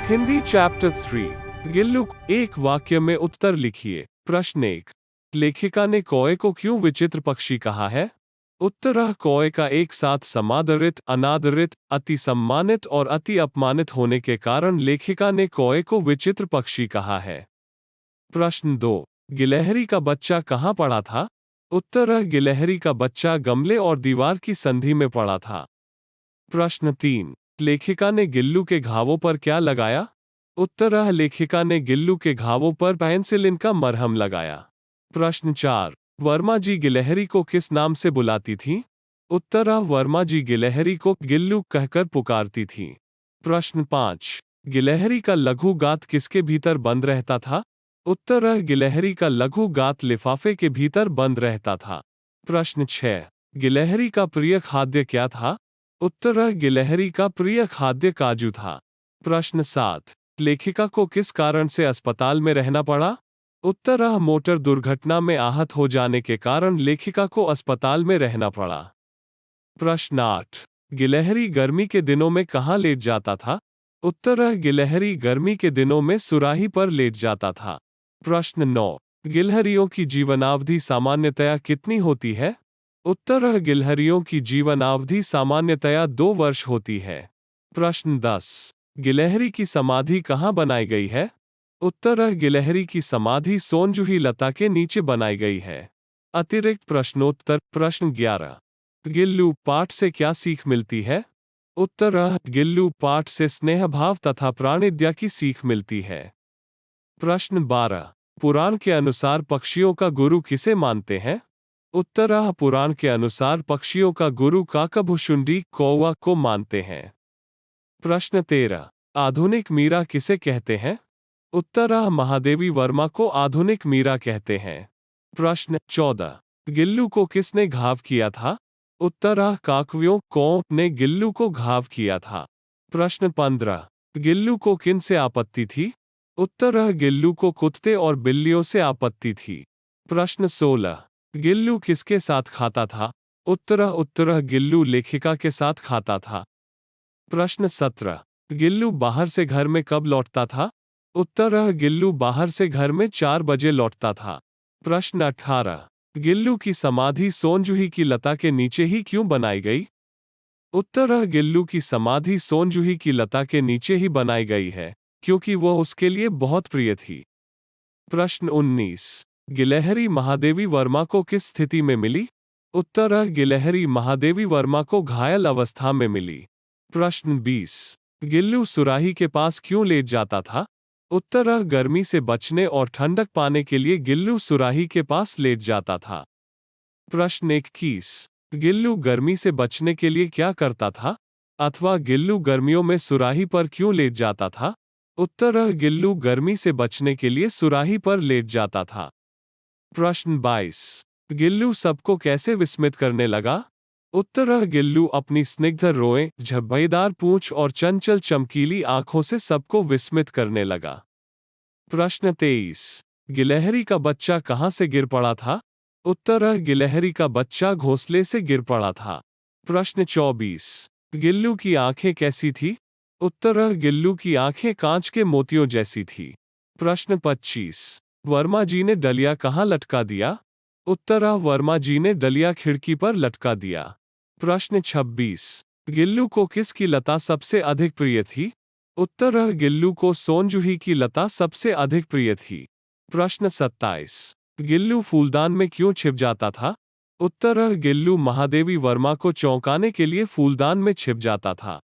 Hindi chapter 3 Gillu. एक वाक्य में उत्तर लिखिए। प्रश्न 1, लेखिका ने कौए को क्यों विचित्र पक्षी कहा है? उत्तर, कौए का एक साथ समादरित, अनादरित, अति सम्मानित और अति अपमानित होने के कारण लेखिका ने कौए को विचित्र पक्षी कहा है। प्रश्न 2, गिलहरी का बच्चा कहाँ पड़ा था? उत्तर, गिलहरी का बच्चा गमले और दीवार की संधि में पड़ा था। प्रश्न 3, लेखिका ने गिल्लू के घावों पर क्या लगाया? उत्तर, लेखिका ने गिल्लू के घावों पर पेनिसिलिन का मरहम लगाया। प्रश्न 4, वर्मा जी गिलहरी को किस नाम से बुलाती थीं? उत्तर, वर्मा जी गिलहरी को गिल्लू कहकर पुकारती थीं। प्रश्न 5, गिलहरी का लघु गात किसके भीतर बंद रहता था? उत्तर, गिलहरी का लघु गात लिफाफे के भीतर बंद रहता था। प्रश्न 6, गिलहरी का प्रिय खाद्य क्या था? उत्तर, गिलहरी का प्रिय खाद्य काजू था। प्रश्न 7, लेखिका को किस कारण से अस्पताल में रहना पड़ा? उत्तर, मोटर दुर्घटना में आहत हो जाने के कारण लेखिका को अस्पताल में रहना पड़ा। प्रश्न 8, गिलहरी गर्मी के दिनों में कहाँ लेट जाता था? उत्तर, गिलहरी गर्मी के दिनों में सुराही पर लेट जाता था। प्रश्न 9, गिलहरियों की जीवनावधि सामान्यतया कितनी होती है? उत्तर, गिलहरियों की जीवनावधि सामान्यतया 2 वर्ष होती है। प्रश्न 10, गिलहरी की समाधि कहाँ बनाई गई है? उत्तर, गिलहरी की समाधि सोनजूही लता के नीचे बनाई गई है। अतिरिक्त प्रश्नोत्तर। प्रश्न 11, गिल्लू पाठ से क्या सीख मिलती है? उत्तर, गिल्लू पाठ से स्नेह भाव तथा प्राणिद्या की सीख मिलती है। प्रश्न 12, पुराण के अनुसार पक्षियों का गुरु किसे मानते हैं? उत्तर, पुराण के अनुसार पक्षियों का गुरु काकभुशुंडी कौवा को मानते हैं। प्रश्न 13, आधुनिक मीरा किसे कहते हैं? उत्तर, महादेवी वर्मा को आधुनिक मीरा कहते हैं। प्रश्न 14, गिल्लू को किसने घाव किया था? उत्तर, काकवियों कौओं ने गिल्लू को घाव किया था। प्रश्न 15, गिल्लू को किन से आपत्ति थी? उत्तर, गिल्लू को कुत्ते और बिल्लियों से आपत्ति थी। प्रश्न 16, गिल्लू किसके साथ खाता था? उत्तर, गिल्लू लेखिका के साथ खाता था। प्रश्न 17, गिल्लू बाहर से घर में कब लौटता था? उत्तर, गिल्लू बाहर से घर में 4 बजे लौटता था। प्रश्न 18, गिल्लू की समाधि सोनजूही की लता के नीचे ही क्यों बनाई गई? उत्तर, गिल्लू की समाधि सोनजूही की लता के नीचे ही बनाई गई है, क्योंकि वह उसके लिए बहुत प्रिय थी। प्रश्न 19, गिलहरी महादेवी वर्मा को किस स्थिति में मिली? उत्तर, गिलहरी महादेवी वर्मा को घायल अवस्था में मिली। प्रश्न 20, गिल्लू सुराही के पास क्यों लेट जाता था? उत्तर, गर्मी से बचने और ठंडक पाने के लिए गिल्लू सुराही के पास लेट जाता था। प्रश्न 21, गिल्लू गर्मी से बचने के लिए क्या करता था? अथवा गिल्लू गर्मियों में सुराही पर क्यों लेट जाता था? उत्तर, गिल्लू गर्मी से बचने के लिए सुराही पर लेट जाता था। प्रश्न 22, गिल्लू सबको कैसे विस्मित करने लगा? उत्तर, गिल्लू अपनी स्निग्ध रोएं, झब्बेदार पूंछ और चंचल चमकीली आंखों से सबको विस्मित करने लगा। प्रश्न 23, गिलहरी का बच्चा कहां से गिर पड़ा था? उत्तर, गिलहरी का बच्चा घोंसले से गिर पड़ा था। प्रश्न 24, गिल्लू की आंखें कैसी थी? उत्तर, गिल्लू की आंखें कांच के मोतियों जैसी थी। प्रश्न 25, वर्मा जी ने डलिया कहां लटका दिया? उत्तर, वर्मा जी ने डलिया खिड़की पर लटका दिया। प्रश्न 26, गिल्लू को किसकी लता सबसे अधिक प्रिय थी? उत्तर, गिल्लू को सोनजूही की लता सबसे अधिक प्रिय थी। प्रश्न 27, गिल्लू फूलदान में क्यों छिप जाता था? उत्तर, गिल्लू महादेवी वर्मा को चौंकाने के लिए फूलदान में छिप जाता था।